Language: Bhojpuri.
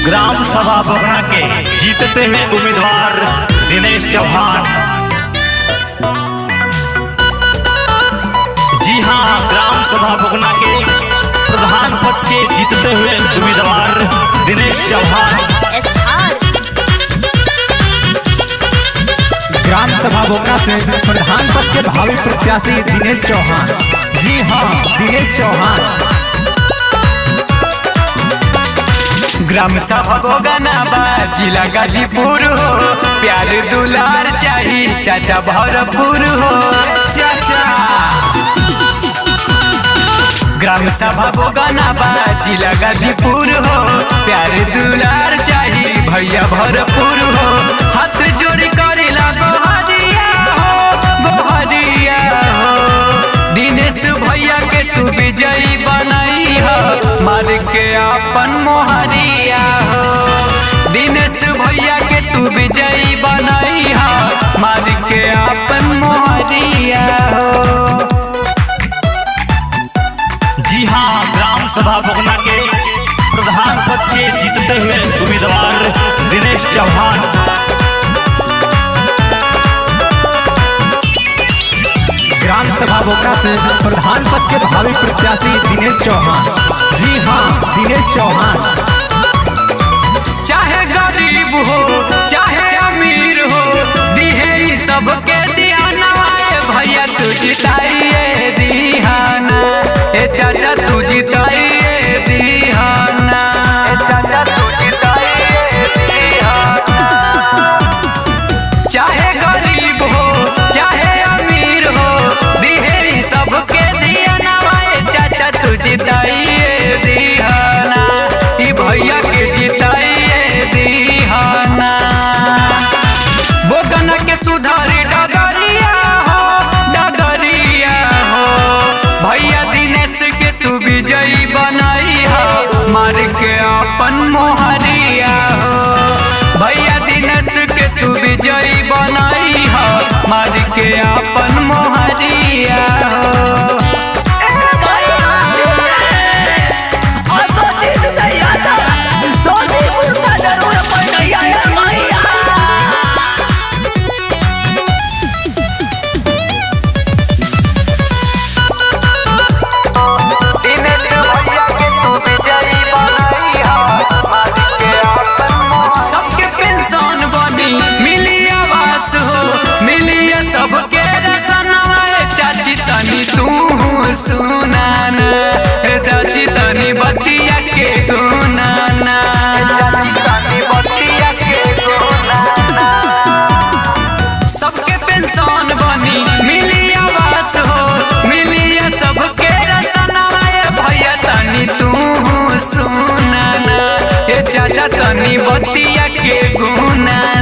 ग्राम सभा बगना के जीतते हुए उम्मीदवार दिनेश चौहान। जी हां, ग्राम सभा बगना के प्रधान पद के जीतते हुए उम्मीदवार दिनेश चौहान। ग्राम सभा बोगना से प्रधान पद के भावी प्रत्याशी दिनेश चौहान। जी हां, दिनेश चौहान। ग्राम सभा बोगना बा जिला गाजीपुर हो, प्यार दुलार चाही चाचा भरपूर हो चाचा। ग्राम सभा बोगना बा जिला गाजीपुर हो, प्यार दुलार चाही भैया भरपूर हो। हाथ जोड़ी करेला गोहरिया हो, गोहरिया हो। दिनेश भैया के तू विजयी बनाई हो, मार के अपन मोहरिया हो। दिनेश भैया के तू विजयी बनाई हो, मार के अपन मोहरिया हो। जी हां, ग्राम सभा बगना के प्रधान पद के जीतते हुए उम्मीदवार दिनेश चौहान। ग्राम सभा बोगना से प्रधान पद के भावी प्रत्याशी दिनेश चौहान। जी हां, दिनेश चौहान। चाहे गरीब हो चाहे अमीर हो, दिहे सबके दियाना। भैया तू जिताइए दिहाना, ए चाचा तू जिताइए दिहाना, ए चाचा तू जिताइए दिहाना। चाहे गरीब हो चाहे अमीर हो, दिहे सबके दियाना। ए चाचा तू जिताइए दिहाना, ई भैया के जिताइए दिहाना। बोगना के सुधारी डगरिया हो, डगरिया हो। भैया दिनेश के तू विजयी बनाई हो, मार के अपन मोहरिया हो। भैया दिनेश के तू विजयी बनाई हो, मार के अपन मोहरिया हो। सबके रसनवा चाची तनी तू सुनाना, चाची तनी बतिया के गुनाना, चाची तनी बतिया के गुनाना। सबके पेंशन बनी मिली आवास हो, मिली सबके रसनवा भैया तनी तू सुनाना, चाचा तनी बतिया के गुनाना।